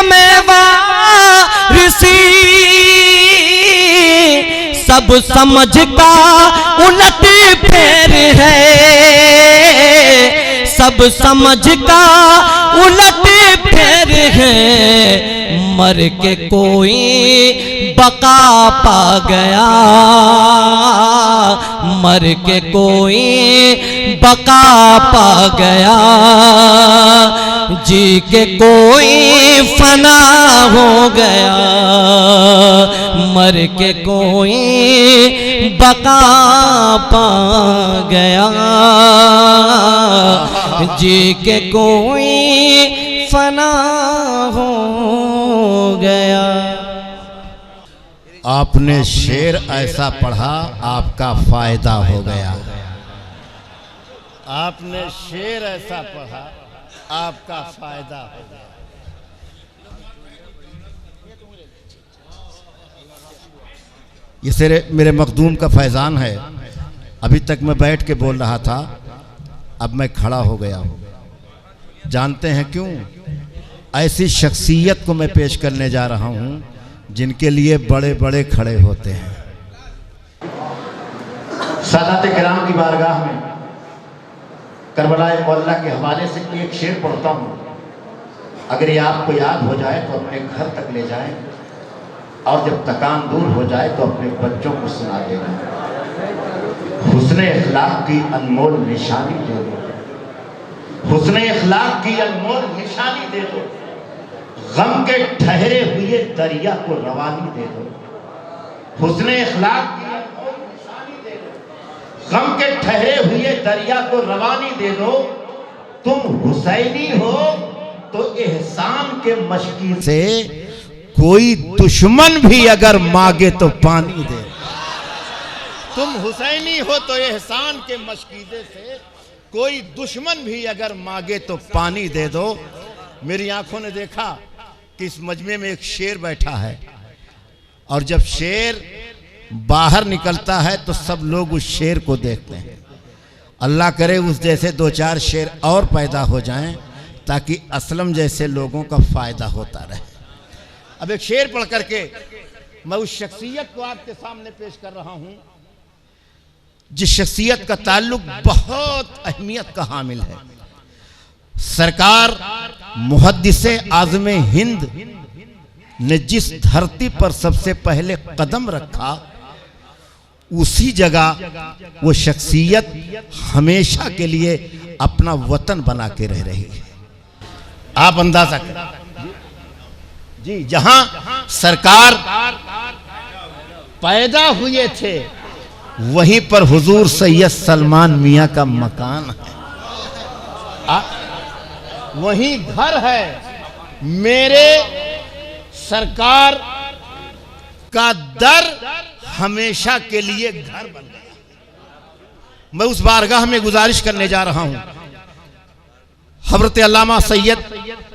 में वारिसी, सब समझ का उलट फेर है, सब समझ का उलट फेर है। मर के कोई बका पा गया, मर के कोई बका पा गया, जी के कोई फना हो गया, मर के कोई बका पा गया, जी के कोई फना हो गया। आपने शेर ऐसा पढ़ा आपका फायदा हो गया, आपने शेर ऐसा पढ़ा आपका फायदा हो गया। ये शेर मेरे मखदूम का फैजान है। अभी तक मैं बैठ के बोल रहा था, अब मैं खड़ा हो गया हूँ। जानते हैं क्यों? ऐसी शख्सियत को मैं पेश करने जा रहा हूँ जिनके लिए बड़े बड़े खड़े होते हैं। सादात किराम की बारगाह में करबलाए मौला के हवाले से एक शेर पढ़ता हूँ। अगर ये आपको याद हो जाए तो अपने घर तक ले जाएं, और जब थकान दूर हो जाए तो अपने बच्चों को सुना देना। हुस्ने इखलाक की अनमोल निशानी दे दो, हुस्ने इखलाक की अनमोल निशानी दे दो, गम के ठहरे हुए दरिया को रवानी दे दो। हुस्ने इखलाक की अनमोल निशानी दे दो, गम के ठहरे हुए दरिया को रवानी दे दो। तुम हुसैनी हो तो एहसान के मशकी से कोई दुश्मन भी अगर मांगे तो पानी दे। तुम हुसैनी हो तो एहसान के मशकीजे से कोई दुश्मन भी अगर मांगे तो पानी दे दो। मेरी आंखों ने देखा कि इस मजमे में एक शेर बैठा है, और जब शेर बाहर निकलता है तो सब लोग उस शेर को देखते हैं। अल्लाह करे उस जैसे दो चार शेर और पैदा हो जाएं ताकि असलम जैसे लोगों का फायदा होता रहे। अब एक शेर पढ़ करके मैं उस शख्सियत को आपके सामने पेश कर रहा हूं जिस शख्सियत का ताल्लुक बहुत अहमियत का हामिल है। सरकार मुहद्दिसे आज़मे हिंद ने जिस धरती पर सबसे पहले कदम रखा, उसी जगह वो शख्सियत हमेशा के लिए अपना वतन बना के रह रही है। आप अंदाजा करें जी, जहां सरकार पैदा हुए थे वहीं पर हुजूर सैयद सलमान मियां का मकान है, वहीं घर है। मेरे सरकार का दर हमेशा के लिए घर बन गया। मैं उस बारगाह में गुजारिश करने जा रहा हूं, हज़रत अल्लामा सैयद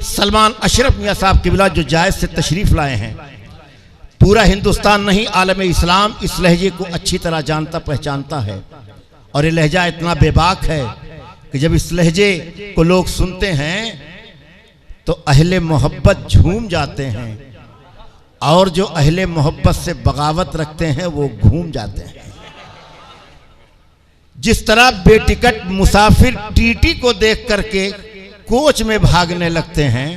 सलमान अशरफ मियां साहब किबला जो जायज़ से तशरीफ लाए हैं। पूरा हिंदुस्तान नहीं, आलम इस्लाम इस लहजे को अच्छी तरह जानता पहचानता है, और ये लहजा इतना बेबाक है कि जब इस लहजे को लोग सुनते हैं तो अहले मोहब्बत झूम जाते हैं, और जो अहले मोहब्बत से बगावत रखते हैं वो घूम जाते हैं। जिस तरह बेटिकट मुसाफिर टीटी को देख करके कोच में भागने लगते हैं,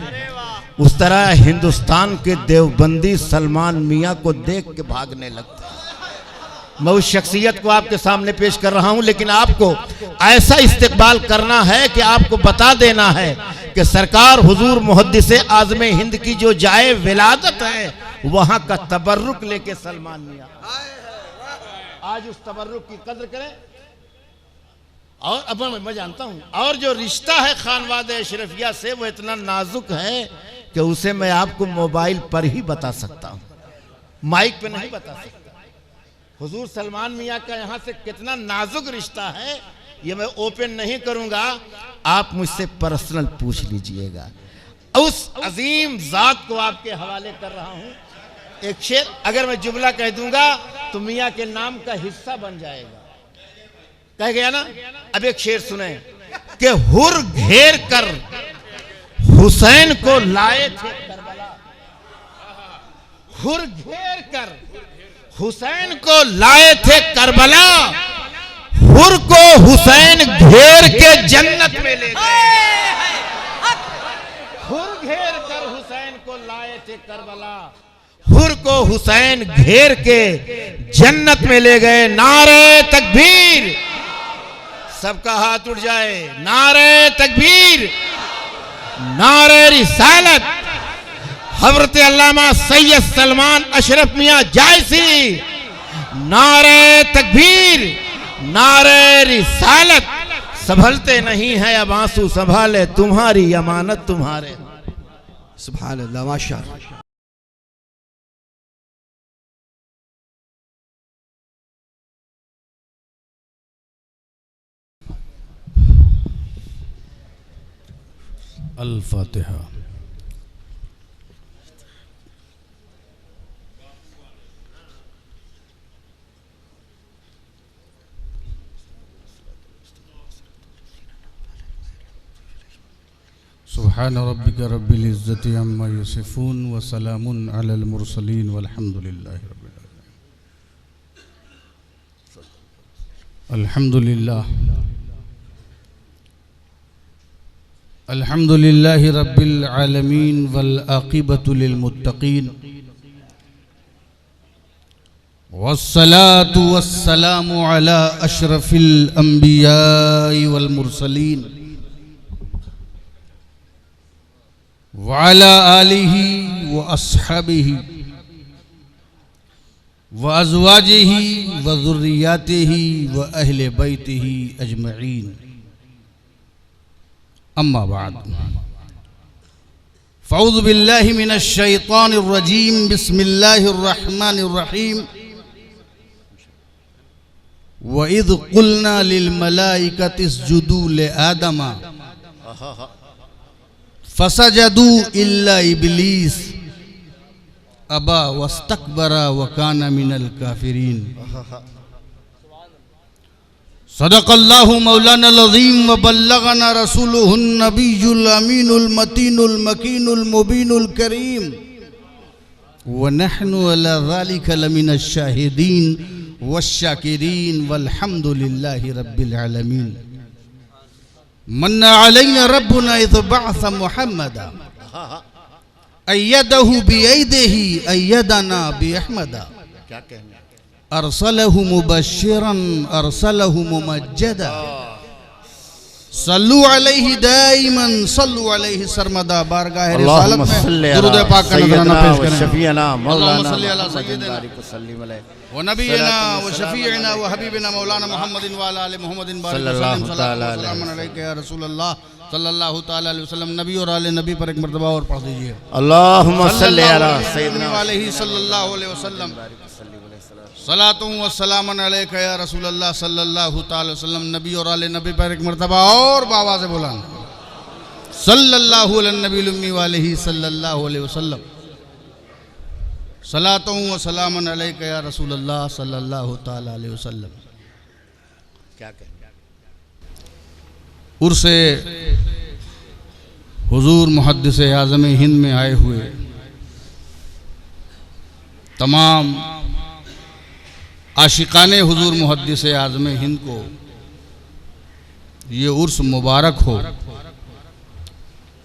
उस तरह हिंदुस्तान के देवबंदी सलमान मियां को देख के भागने लगते हैं। मैं उस शख्सियत को आपके सामने पेश कर रहा हूं, लेकिन आपको ऐसा इस्तेकबाल करना है कि आपको बता देना है कि सरकार हुजूर मुहद्दिसे आज़मे हिंद की जो जाए विलादत है वहां का तबर्रुक लेके सलमान मियां आज उस तबर्रुक की कद्र करें। और अब मैं जानता हूं, और जो रिश्ता है खानवादे अशरफिया से वो इतना नाजुक है कि उसे मैं आपको मोबाइल पर ही बता सकता हूं, माइक पे नहीं बता सकता। हुजूर सलमान मियां का यहां से कितना नाजुक रिश्ता है ये मैं ओपन नहीं करूंगा, आप मुझसे पर्सनल पूछ लीजिएगा। उस अजीम जात को आपके हवाले कर रहा हूं। एक शेर अगर मैं जुमला कह दूंगा तो मियां के नाम का हिस्सा बन जाएगा, कह गया ना। अब एक शेर सुने कि हुर घेर कर हुसैन को लाए थे करबला, हुर घेर कर हुसैन को लाए थे करबला, हुर को हुसैन घेर के जन्नत में ले गए। हुर घेर कर हुसैन को लाए थे करबला, हुर को हुसैन घेर के जन्नत में ले गए। नारे तकबीर, सबका हाथ उठ जाए। नारे तकबीर, नारे रिसालत। हज़रत अल्लामा सैयद सलमान अशरफ मियां जायसी, नारे तकबीर, नारे रिसालत। संभलते नहीं है अब आंसू संभाले, तुम्हारी अमानत तुम्हारे। सुभान अल्लाह, माशाअल्लाह। अल फातिहा। सुब्हान रब्बिका रब्बिल इज्जति अम्मा यसिफून व सलामुन अलल मुरसलीन वल्हम्दुलिल्लाहि रब्बिल आलमीन। अल्हम्दुलिल्लाह, अल्हम्दुलिल्लाहि रब्बिल आलमीन वल आक़िबतु लिल मुत्तक़ीन वस्सलातु वस्सलामु अला अशरफिल अंबियाइ वल मुरसलीन वअला आलिहि व अस्हाबिहि व अज़वाजिहि व ज़ुर्रिय्यातिहि व अहले बैतिहि अजमईन। अम्मा बाद, फ़अऊज़ु बिल्लाहि मिनश शैतानिर रजीम, बिस्मिल्लाहिर रहमानिर रहीम। व इज़ क़ुलना लिल मलाइकति इसजुदू लि आदम फसजदू इल्ला इब्लीस अबा वस्तकबरा व काना मिनल काफिरीन। सदक़ल्लाहु मौलानल अज़ीम व बल्लगना रसूलुहुन नबियुल अमीनुल मतीनुल मकीनुल मुबीनुल करीम व नहनु अला ज़ालिका लमिनश शाहिदीन वश्शाकिरीन वल्हम्दुलिल्लाहि रब्बिल आलमीन। मन्ना अलैना रब्बुना इज़ बअस मुहम्मदा अय्यदहु बियदिही अय्यदना बिअहमदा। क्या कहना, अरसलहु मुबश्शिरन अरसलहु मुमज्जदा सल्लु अलैहि दाइमन सल्लु अलैहि सरमदा। बारगाह रिसालत में दुरूद पाक का नजराना पेश करें। शफीअना अल्लाहुम्मा सल्लि अला सय्यिदिना व व नबीना व शफीअना व हबीबना मौलाना मुहम्मदिन व अला आलि मुहम्मदिन बारिक वसल्लम। सल्लल्लाहु अलैहि रसूलुल्लाह सल्लल्लाहु तआला अलैहि वसल्लम। नबी और आले नबी पर एक मर्तबा और पढ़ दीजिए। अल्लाहुम्मा सल्लि अला सय्यिदिना सल्लल्लाहु अलैहि वसल्लम। सलातु व सलामन अलैका या रसूलल्लाह सल्लल्लाहु तआला अलैहि वसल्लम। नबी और आले नबी पर एक मर्तबा और बाबा से बोला सल्लल्लाहु अला नबील उम्मी व अलैहि सल्लल्लाहु अलैहि वसल्लम। सलातु व सलामन अलैका या रसूलल्लाह सल्लल्लाहु तआला अलैहि वसल्लम। क्या कहना, उर्से हुजूर मुहद्दिस आज़म हिंद में आए हुए तमाम आशिकाने हुजूर मुहद्दिस आज़म हिंद को ये उर्स मुबारक हो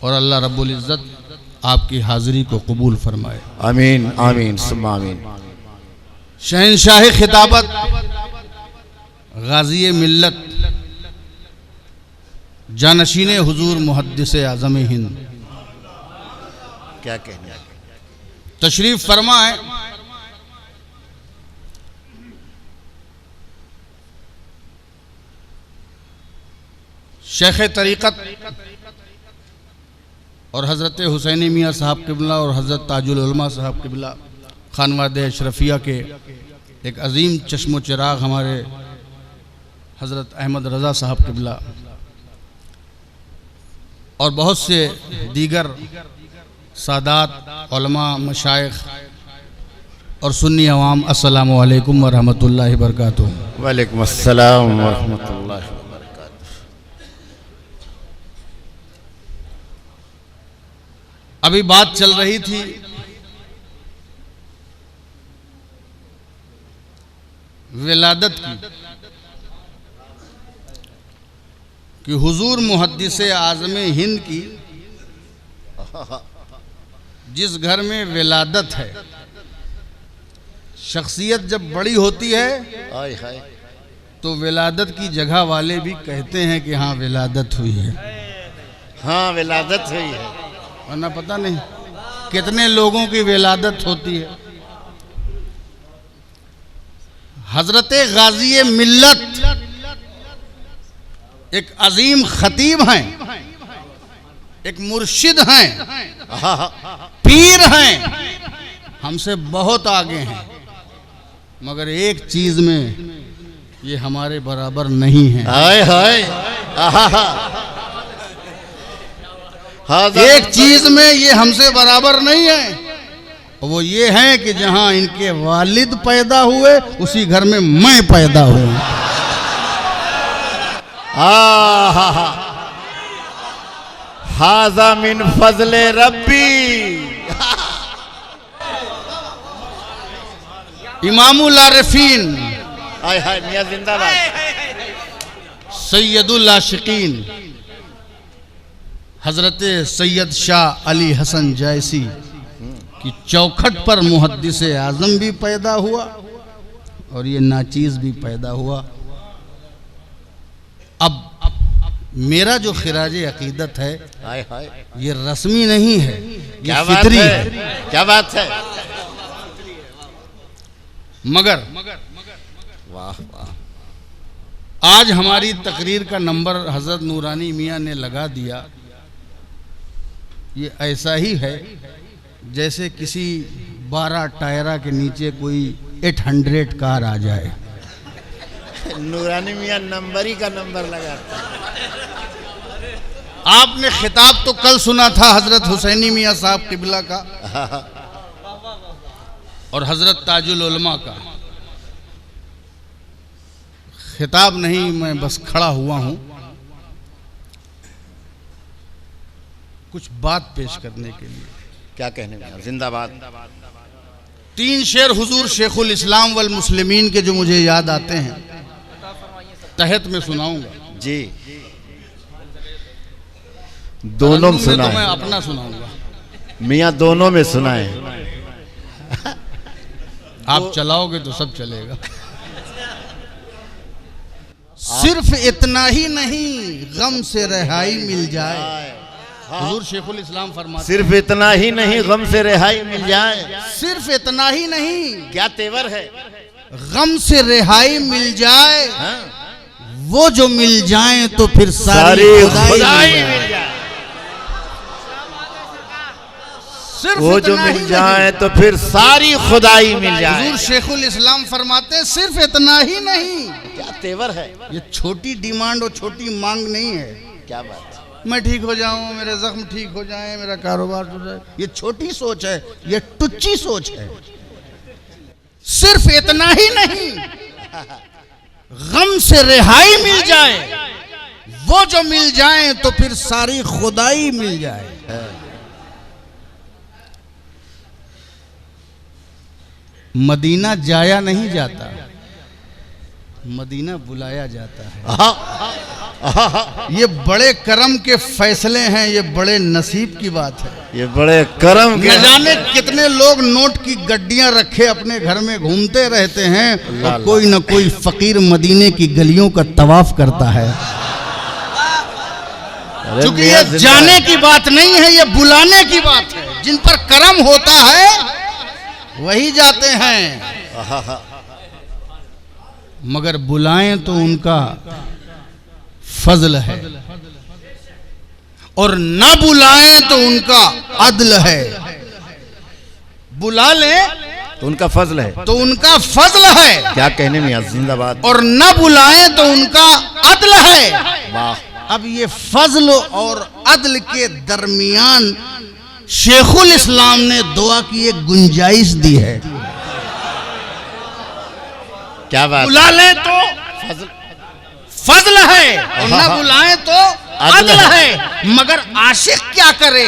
और अल्लाह रब्बुल इज़्ज़त आपकी हाज़िरी को कबूल फरमाए। आमीन आमीन सुम्मा आमीन। शहंशाह खिताबत गाज़ी मिल्लत जानशीन हुजूर मुहद्दिस आज़म हिंद क्या कहना, तशरीफ़ फरमा है। शेख तरीक़त और हज़रत हुसैनी मियाँ साहब क़िबला और हज़रत ताजुल उलमा साहब क़िबला खानवादे अशरफिया के एक अज़ीम चश्मो चिराग हमारे हज़रत अहमद रज़ा साहब क़िबला और बहुत से दीगर सादात उलमा मशाइख और सुन्नी अवाम, अस्सलामु अलैकुम व रहमतुल्लाहि व बरकातुहू। वालेकुम अस्सलाम व रहमतुल्लाहि व बरकातुहू। अभी बात चल रही थी विलादत की कि हुजूर मुहद्दिस आज़म हिंद की जिस घर में विलादत है, शख्सियत जब बड़ी होती है हाय हाय तो विलादत की जगह वाले भी कहते हैं कि हाँ विलादत हुई है, हाँ विलादत हुई है। वरना पता नहीं कितने लोगों की विलादत होती है। हजरत गाजी मिल्लत एक अजीम खतीब हैं, एक मुर्शिद हैं, पीर हैं, हमसे बहुत आगे हैं, मगर एक चीज में ये हमारे बराबर नहीं है। हाय हाय एक चीज में ये हमसे बराबर नहीं है, वो ये है कि जहां इनके वालिद पैदा हुए उसी घर में मैं पैदा हुआ। हाज़ा मिन फज़ले रब्बी। इमामुल आरिफीन, हाय हाय मियां जिंदाबाद। सैयदुल आशिकीन हजरत सैयद शाह अली हसन जैसी की चौखट पर मुहद्दिस आज़म भी पैदा हुआ और ये नाचीज भी पैदा हुआ। अब मेरा जो खिराज अकीदत है हाय हाय ये रस्मी नहीं है, क्या ये बात फितरी है, है। क्या बात है। मगर वाह वाह, आज हमारी तकरीर का नंबर हजरत नूरानी मियाँ ने लगा दिया। ये ऐसा ही है जैसे किसी 12 टायरा के नीचे कोई 800 कार आ जाए। नूरानी मियां नंबर ही का नंबर लगाता है। आपने खिताब तो कल सुना था हजरत हुसैनी मियाँ साहब किबला का और हजरत ताजुल उलमा का। खिताब नहीं, मैं बस खड़ा हुआ हूं कुछ बात पेश करने के लिए। क्या कहने में, जिंदाबाद। 3 शेर हुजूर शेखुल इस्लाम वल मुस्लिमीन के जो मुझे याद आते हैं तहत में सुनाऊंगा जी, दोनों में तो सुनाए। मैं अपना सुनाऊंगा, मियां दोनों में सुनाए। आप चलाओगे तो सब चलेगा। सिर्फ इतना ही नहीं, गम से रिहाई मिल जाए। हुजूर शेखुल इस्लाम फरमाते सिर्फ इतना ही नहीं, गम से रिहाई मिल जाए। सिर्फ इतना ही नहीं, क्या तेवर है। गम से रिहाई मिल जाए। हाँ? वो जो मिल जाए तो फिर सारी खुदाई खुदाई मिल मिल जाए। जाए। सिर्फ वो जो इतना ही मिल जाए नहीं। तो फिर सारी खुदाई मिल जाए। हुजूर शेखुल इस्लाम फरमाते हैं सिर्फ इतना ही नहीं। क्या तेवर है। ये छोटी डिमांड और छोटी मांग नहीं है। क्या बात। मैं ठीक हो जाऊं, मेरे जख्म ठीक हो जाए, मेरा कारोबार हो जाए, ये छोटी सोच है, ये टुच्ची सोच है। सिर्फ इतना ही नहीं, गम से रिहाई मिल जाए। वो जो मिल जाए तो फिर सारी खुदाई मिल जाए। मदीना जाया नहीं जाता, मदीना बुलाया जाता है। ये बड़े करम के फैसले हैं, ये बड़े नसीब की बात है। ये बड़े करम के। न जाने कितने लोग नोट की गड्डियां रखे अपने घर में घूमते रहते हैं और कोई न कोई फकीर मदीने की गलियों का तवाफ करता है। क्योंकि ये जाने की बात नहीं है, ये बुलाने की बात है। जिन पर करम होता है वही जाते हैं, मगर बुलाएं तो उनका फजल है और न बुलाएं तो उनका अदल है। बुला लें तो उनका फजल है, तो उनका फजल है। क्या कहने में, जिंदाबाद। और न बुलाएं तो उनका अदल है। वाह। अब ये फजल और अदल के दरमियान शेखुल इस्लाम ने दुआ की एक गुंजाइश दी है। क्या बात। बुला लें तो फजल है और न बुलाएं तो अदल है। मगर आशिक क्या करे,